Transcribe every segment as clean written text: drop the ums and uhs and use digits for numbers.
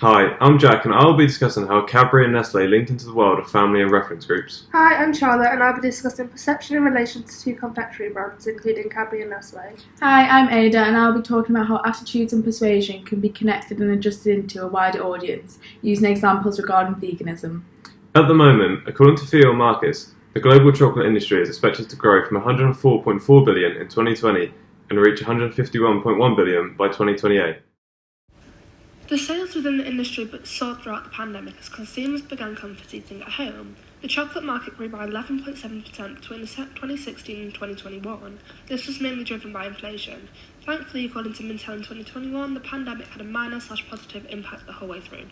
Hi, I'm Jack and I'll be discussing how Cadbury and Nestle linked into the world of family and reference groups. Hi, I'm Charlotte and I'll be discussing perception in relation to two confectionery brands, including Cadbury and Nestle. Hi, I'm Ada and I'll be talking about how attitudes and persuasion can be connected and adjusted into a wider audience, using examples regarding veganism. At the moment, according to FEO Markets, the global chocolate industry is expected to grow from $104.4 billion in 2020 and reach $151.1 billion by 2028. The sales within the industry soared throughout the pandemic as consumers began comfort eating at home. The chocolate market grew by 11.7% between 2016 and 2021. This was mainly driven by inflation. Thankfully, according to Mintel in 2021, the pandemic had a minor/positive impact the whole way through.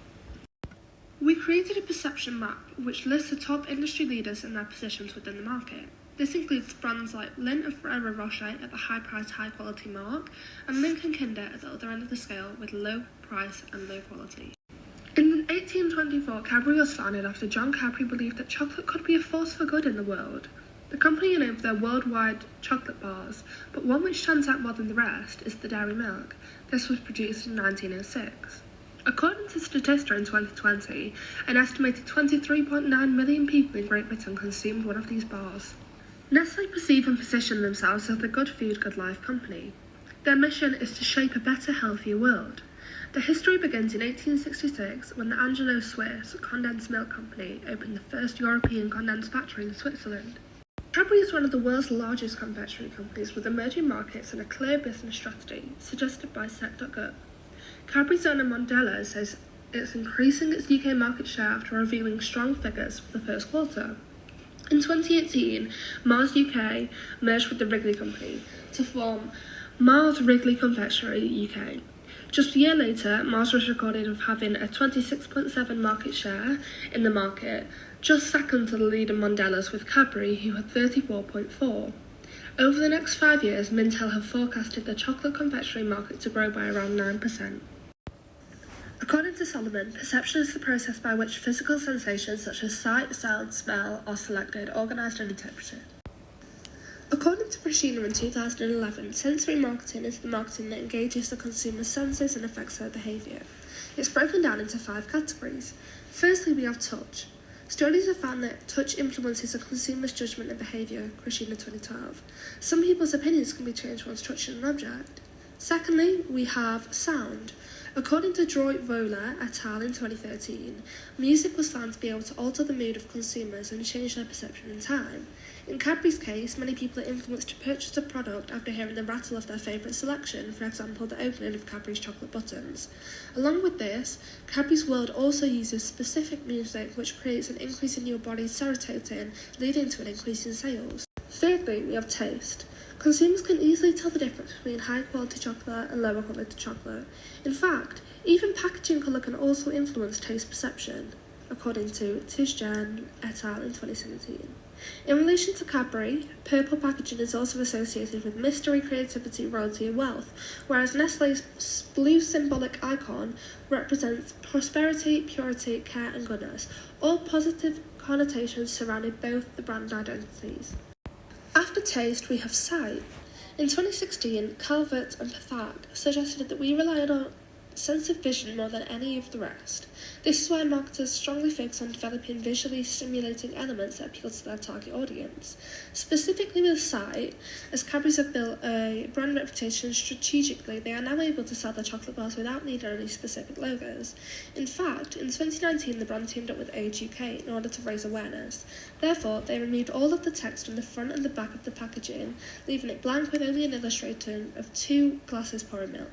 We created a perception map which lists the top industry leaders and their positions within the market. This includes brands like Lindt and Ferrero Rocher at the high price, high quality mark, and Lincoln Kinder at the other end of the scale with low price and low quality. In 1824, Cadbury was founded after John Cadbury believed that chocolate could be a force for good in the world. The company are known for their worldwide chocolate bars, but one which stands out more than the rest is the dairy milk. This was produced in 1906. According to Statista in 2020, an estimated 23.9 million people in Great Britain consumed one of these bars. Nestle perceive and position themselves as the good food, good life company. Their mission is to shape a better, healthier world. The history begins in 1866 when the Angelo Swiss Condensed Milk Company opened the first European condensed factory in Switzerland. Cadbury is one of the world's largest confectionery companies with emerging markets and a clear business strategy, suggested by Sec.gov. Cadbury's owner Mandela says it's increasing its UK market share after revealing strong figures for the first quarter. In 2018, Mars UK merged with the Wrigley Company to form Mars Wrigley Confectionery UK. Just a year later, Mars was recorded of having a 26.7% market share in the market, just second to the leader Mandela's with Cadbury, who had 34.4%. Over the next 5 years, Mintel have forecasted the chocolate confectionery market to grow by around 9%. According to Solomon, perception is the process by which physical sensations such as sight, sound, smell are selected, organised and interpreted. According to Prashina in 2011, sensory marketing is the marketing that engages the consumer's senses and affects their behaviour. It's broken down into 5 categories. Firstly, we have touch. Studies have found that touch influences a consumer's judgment and behaviour, Prashina 2012. Some people's opinions can be changed once touching an object. Secondly, we have sound. According to Droit Voller et al. In 2013, music was found to be able to alter the mood of consumers and change their perception in time. In Cadbury's case, many people are influenced to purchase a product after hearing the rattle of their favourite selection, for example, the opening of Cadbury's chocolate buttons. Along with this, Cadbury's World also uses specific music which creates an increase in your body's serotonin, leading to an increase in sales. Thirdly, we have taste. Consumers can easily tell the difference between high-quality chocolate and lower-quality chocolate. In fact, even packaging colour can also influence taste perception, according to Tizjan et al. In 2017. In relation to Cadbury, purple packaging is also associated with mystery, creativity, royalty and wealth, whereas Nestle's blue symbolic icon represents prosperity, purity, care and goodness, all positive connotations surrounding both the brand identities. After taste, we have sight. In 2016, Calvert and Pathat suggested that we rely on our sense of vision more than any of the rest. This is why marketers strongly focus on developing visually stimulating elements that appeal to their target audience. Specifically with sight, as Cadbury's have built a brand reputation strategically, they are now able to sell their chocolate bars without needing any specific logos. In fact, in 2019, the brand teamed up with Age UK in order to raise awareness. Therefore, they removed all of the text on the front and the back of the packaging, leaving it blank with only an illustration of 2 glasses pouring milk.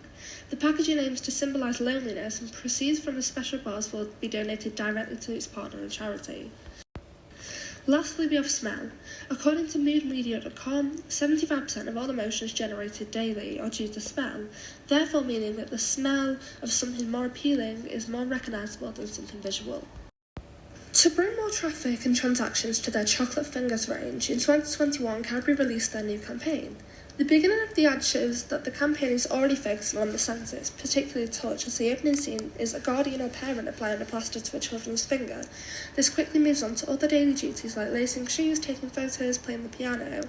The packaging aims to symbolise loneliness, and proceeds from the special bars will be donated directly to its partner and charity. Lastly, we have smell. According to moodmedia.com, 75% of all emotions generated daily are due to smell, therefore meaning that the smell of something more appealing is more recognisable than something visual. To bring more traffic and transactions to their chocolate fingers range, in 2021 Cadbury released their new campaign. The beginning of the ad shows that the campaign is already focusing on the senses, particularly touch, as the opening scene is a guardian or parent applying a plaster to a children's finger. This quickly moves on to other daily duties like lacing shoes, taking photos, playing the piano.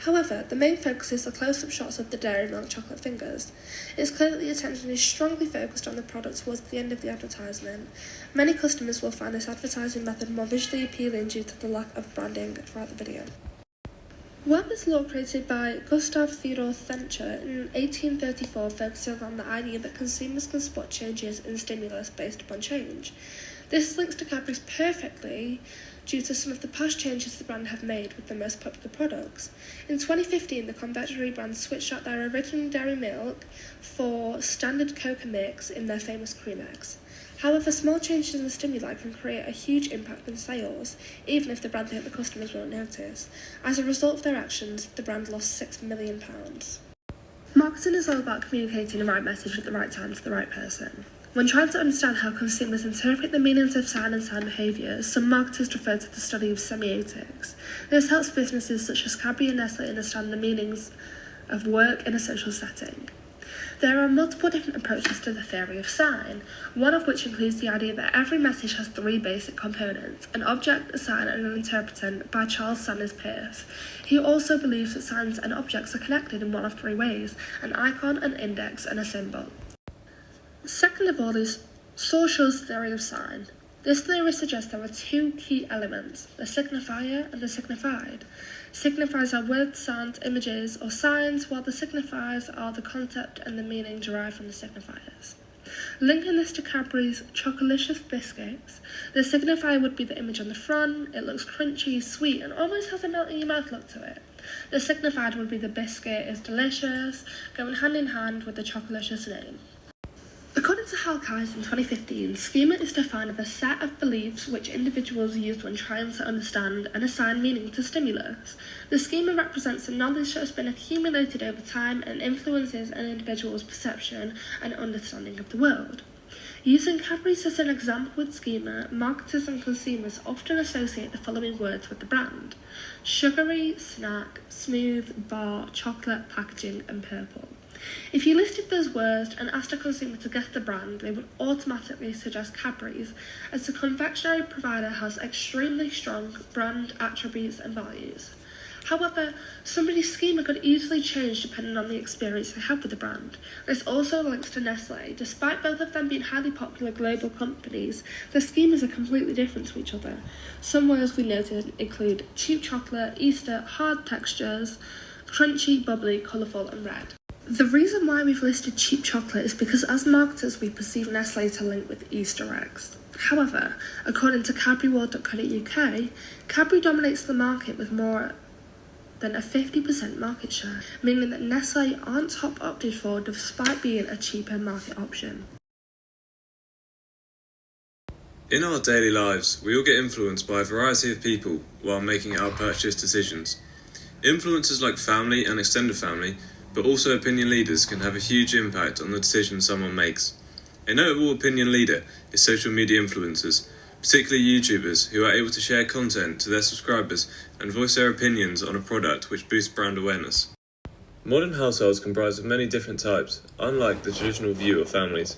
However, the main focus is the close-up shots of the Dairy Milk chocolate fingers. It's clear that the attention is strongly focused on the product towards the end of the advertisement. Many customers will find this advertising method more visually appealing due to the lack of branding throughout the video. Web is law created by Gustav Theodor Thencher in 1834, focusing on the idea that consumers can spot changes in stimulus based upon change. This links to Cadbury's perfectly due to some of the past changes the brand have made with the most popular products. In 2015, the confectionery brand switched out their original dairy milk for standard cocoa mix in their famous cream eggs. However, small changes in the stimuli can create a huge impact on sales, even if the brand think the customers won't notice. As a result of their actions, the brand lost £6 million. Marketing is all about communicating the right message at the right time to the right person. When trying to understand how consumers interpret the meanings of sign and sign behaviours, some marketers refer to the study of semiotics. This helps businesses such as Cadbury and Nestle understand the meanings of work in a social setting. There are multiple different approaches to the theory of sign, one of which includes the idea that every message has three basic components: an object, a sign, and an interpreter, by Charles Sanders Peirce. He also believes that signs and objects are connected in one of three ways: an icon, an index, and a symbol. Second of all is Saussures' theory of sign. This theory suggests there are two key elements: the signifier and the signified. Signifiers are words, sounds, images, or signs, while the signifiers are the concept and the meaning derived from the signifiers. Linking this to Cadbury's Chocolicious biscuits, the signifier would be the image on the front. It looks crunchy, sweet, and almost has a melt-in-your-mouth look to it. The signified would be the biscuit is delicious, going hand in hand with the Chocolicious name. According to Halkais in 2015, schema is defined as a set of beliefs which individuals use when trying to understand and assign meaning to stimulus. The schema represents the knowledge that has been accumulated over time and influences an individual's perception and understanding of the world. Using Cadbury's as an example with schema, marketers and consumers often associate the following words with the brand: sugary, snack, smooth, bar, chocolate, packaging, and purple. If you listed those words and asked a consumer to guess the brand, they would automatically suggest Cadbury's, as the confectionery provider has extremely strong brand attributes and values. However, somebody's schema could easily change depending on the experience they have with the brand. This also links to Nestle. Despite both of them being highly popular global companies, their schemas are completely different to each other. Some words we noted include cheap chocolate, Easter, hard textures, crunchy, bubbly, colourful, and red. The reason why we've listed cheap chocolate is because as marketers we perceive Nestle to link with Easter eggs. However, according to cadburyworld.co.uk, Cadbury dominates the market with more than a 50% market share, meaning that Nestle aren't top opted for despite being a cheaper market option. In our daily lives, we all get influenced by a variety of people while making our purchase decisions. Influencers like family and extended family, but also opinion leaders, can have a huge impact on the decision someone makes. A notable opinion leader is social media influencers, particularly YouTubers, who are able to share content to their subscribers and voice their opinions on a product which boosts brand awareness. Modern households comprise of many different types, unlike the traditional view of families.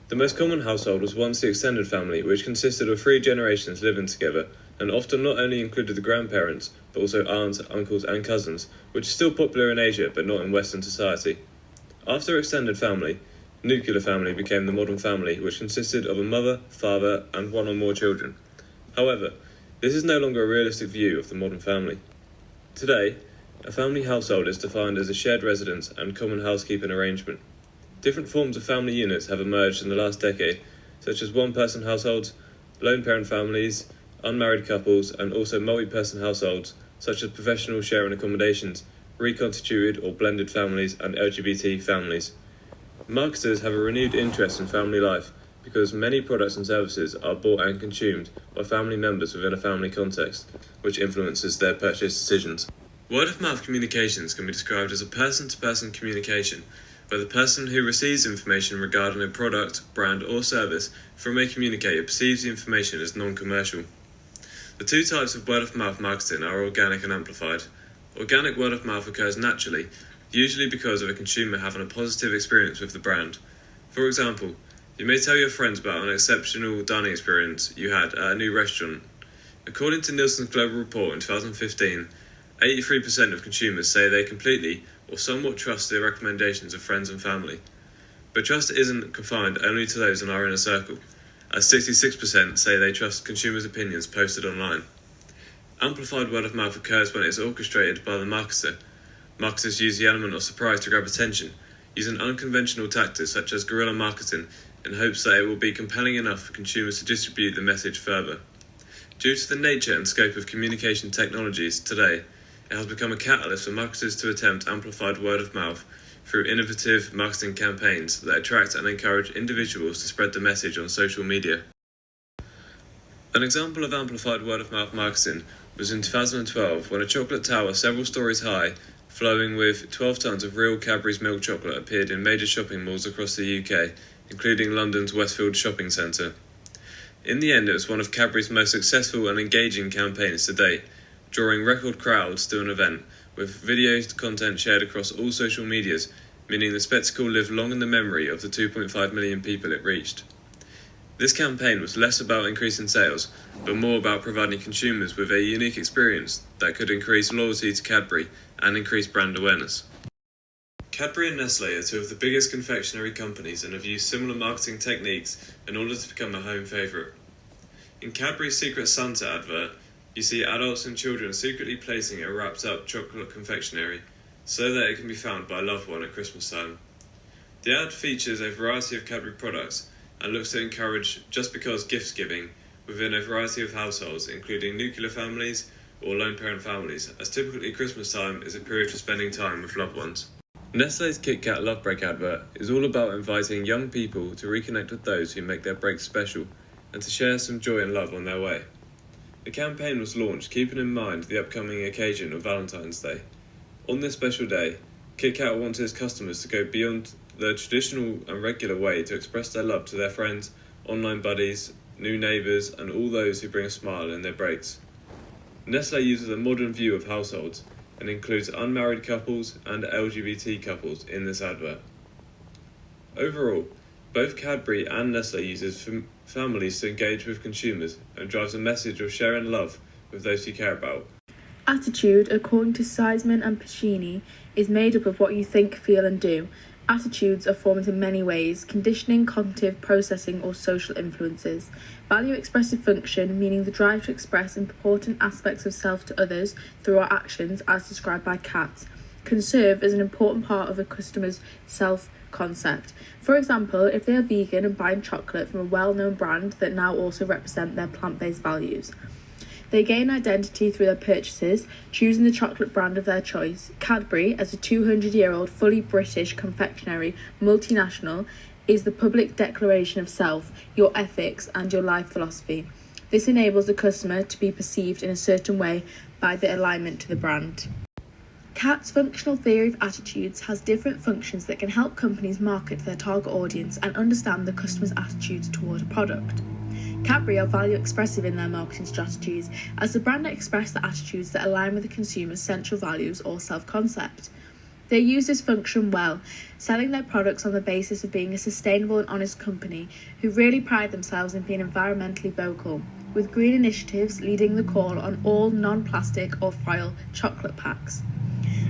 The most common household was once the extended family, which consisted of 3 generations living together, and often not only included the grandparents, but also aunts, uncles and cousins, which is still popular in Asia but not in Western society. After extended family, nuclear family became the modern family, which consisted of a mother, father and 1 or more children. However, this is no longer a realistic view of the modern family. Today, a family household is defined as a shared residence and common housekeeping arrangement. Different forms of family units have emerged in the last decade, such as one-person households, lone parent families, unmarried couples, and also multi-person households, such as professional sharing accommodations, reconstituted or blended families, and LGBT families. Marketers have a renewed interest in family life because many products and services are bought and consumed by family members within a family context, which influences their purchase decisions. Word-of-mouth communications can be described as a person-to-person communication, where the person who receives information regarding a product, brand, or service from a communicator perceives the information as non-commercial. The 2 types of word-of-mouth marketing are organic and amplified. Organic word-of-mouth occurs naturally, usually because of a consumer having a positive experience with the brand. For example, you may tell your friends about an exceptional dining experience you had at a new restaurant. According to Nielsen's global report in 2015, 83% of consumers say they completely or somewhat trust the recommendations of friends and family. But trust isn't confined only to those in our inner circle, as 66% say they trust consumers' opinions posted online. Amplified word of mouth occurs when it's orchestrated by the marketer. Marketers use the element of surprise to grab attention, using unconventional tactics such as guerrilla marketing in hopes that it will be compelling enough for consumers to distribute the message further. Due to the nature and scope of communication technologies today, it has become a catalyst for marketers to attempt amplified word of mouth through innovative marketing campaigns that attract and encourage individuals to spread the message on social media. An example of amplified word of mouth marketing was in 2012 when a chocolate tower several stories high, flowing with 12 tonnes of real Cadbury's milk chocolate, appeared in major shopping malls across the UK, including London's Westfield shopping centre. In the end, it was one of Cadbury's most successful and engaging campaigns to date, drawing record crowds to an event, with video content shared across all social medias, meaning the spectacle lived long in the memory of the 2.5 million people it reached. This campaign was less about increasing sales, but more about providing consumers with a unique experience that could increase loyalty to Cadbury and increase brand awareness. Cadbury and Nestle are two of the biggest confectionery companies and have used similar marketing techniques in order to become a home favourite. In Cadbury's Secret Santa advert, you see adults and children secretly placing a wrapped up chocolate confectionery so that it can be found by a loved one at Christmas time. The ad features a variety of Cadbury products and looks to encourage just because gifts giving within a variety of households, including nuclear families or lone parent families, as typically Christmas time is a period for spending time with loved ones. Nestle's Kit Kat Love Break advert is all about inviting young people to reconnect with those who make their breaks special and to share some joy and love on their way. The campaign was launched keeping in mind the upcoming occasion of Valentine's Day. On this special day, Kit Kat wants its customers to go beyond the traditional and regular way to express their love to their friends, online buddies, new neighbours and all those who bring a smile in their breaks. Nestle uses a modern view of households and includes unmarried couples and LGBT couples in this advert. Overall, both Cadbury and Nestle uses families to engage with consumers and drives a message of sharing love with those you care about. Attitude, according to Seisman and Pacini, is made up of what you think, feel and do. Attitudes are formed in many ways: conditioning, cognitive, processing or social influences. Value expressive function, meaning the drive to express important aspects of self to others through our actions as described by Katz, can serve as an important part of a customer's self-concept. For example, if they are vegan and buying chocolate from a well-known brand that now also represent their plant-based values. They gain identity through their purchases, choosing the chocolate brand of their choice. Cadbury, as a 200-year-old fully British confectionery multinational, is the public declaration of self, your ethics and your life philosophy. This enables the customer to be perceived in a certain way by the alignment to the brand. Katz's functional theory of attitudes has different functions that can help companies market to their target audience and understand the customer's attitudes toward a product. Cadbury are value expressive in their marketing strategies, as the brand express the attitudes that align with the consumer's central values or self-concept. They use this function well, selling their products on the basis of being a sustainable and honest company who really pride themselves in being environmentally vocal, with green initiatives leading the call on all non-plastic or foil chocolate packs.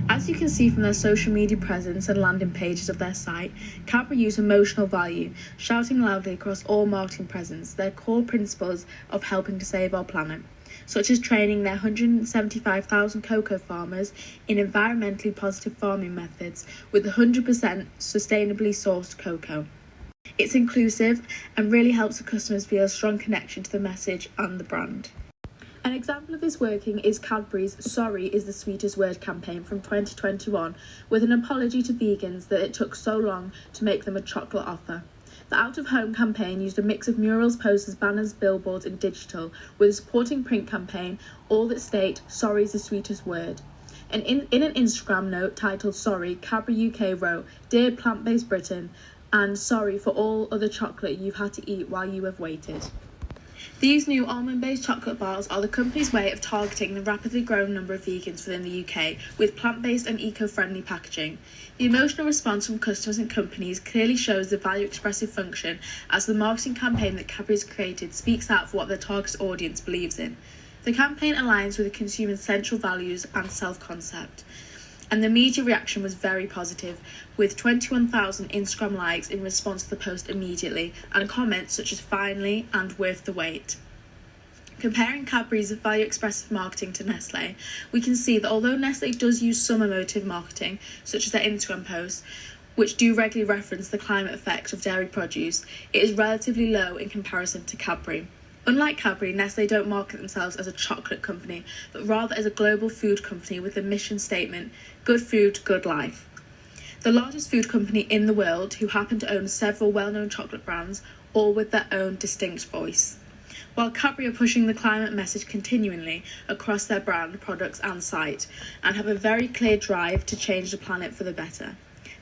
As you can see from their social media presence and landing pages of their site, Cadbury use emotional value, shouting loudly across all marketing presence their core principles of helping to save our planet, such as training their 175,000 cocoa farmers in environmentally positive farming methods with 100% sustainably sourced cocoa. It's inclusive and really helps the customers feel a strong connection to the message and the brand. An example of this working is Cadbury's "Sorry is the Sweetest Word" campaign from 2021, with an apology to vegans that it took so long to make them a chocolate offer. The out-of-home campaign used a mix of murals, posters, banners, billboards and digital, with a supporting print campaign, all that state "Sorry is the sweetest word." And in an Instagram note titled "Sorry," Cadbury UK wrote, "Dear plant-based Britain," and "Sorry for all other chocolate you've had to eat while you have waited." These new almond-based chocolate bars are the company's way of targeting the rapidly growing number of vegans within the UK with plant-based and eco-friendly packaging. The emotional response from customers and companies clearly shows the value-expressive function, as the marketing campaign that Cadbury has created speaks out for what their target audience believes in. The campaign aligns with the consumer's central values and self-concept, and the media reaction was very positive, with 21,000 Instagram likes in response to the post immediately, and comments such as "finally" and "worth the wait." Comparing Cadbury's value-expressive marketing to Nestle, we can see that although Nestle does use some emotive marketing, such as their Instagram posts, which do regularly reference the climate effect of dairy produce, it is relatively low in comparison to Cadbury. Unlike Cadbury, Nestle don't market themselves as a chocolate company, but rather as a global food company with a mission statement: good food, good life. The largest food company in the world, who happen to own several well-known chocolate brands, all with their own distinct voice. While Cadbury are pushing the climate message continually across their brand, products and site, and have a very clear drive to change the planet for the better.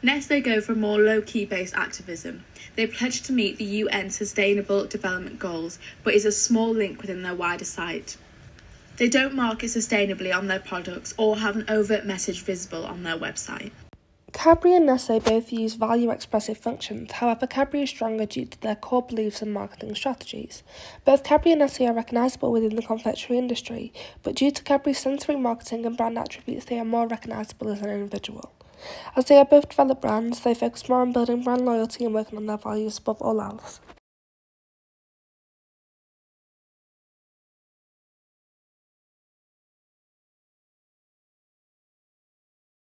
Nestle go for more low-key based activism. They pledge to meet the UN Sustainable Development Goals, but is a small link within their wider site. They don't market sustainably on their products or have an overt message visible on their website. Cadbury and Nestle both use value-expressive functions, however Cadbury is stronger due to their core beliefs and marketing strategies. Both Cadbury and Nestle are recognisable within the confectionery industry, but due to Cadbury's sensory marketing and brand attributes, they are more recognisable as an individual. As they are both developed brands, they focus more on building brand loyalty and working on their values above all else.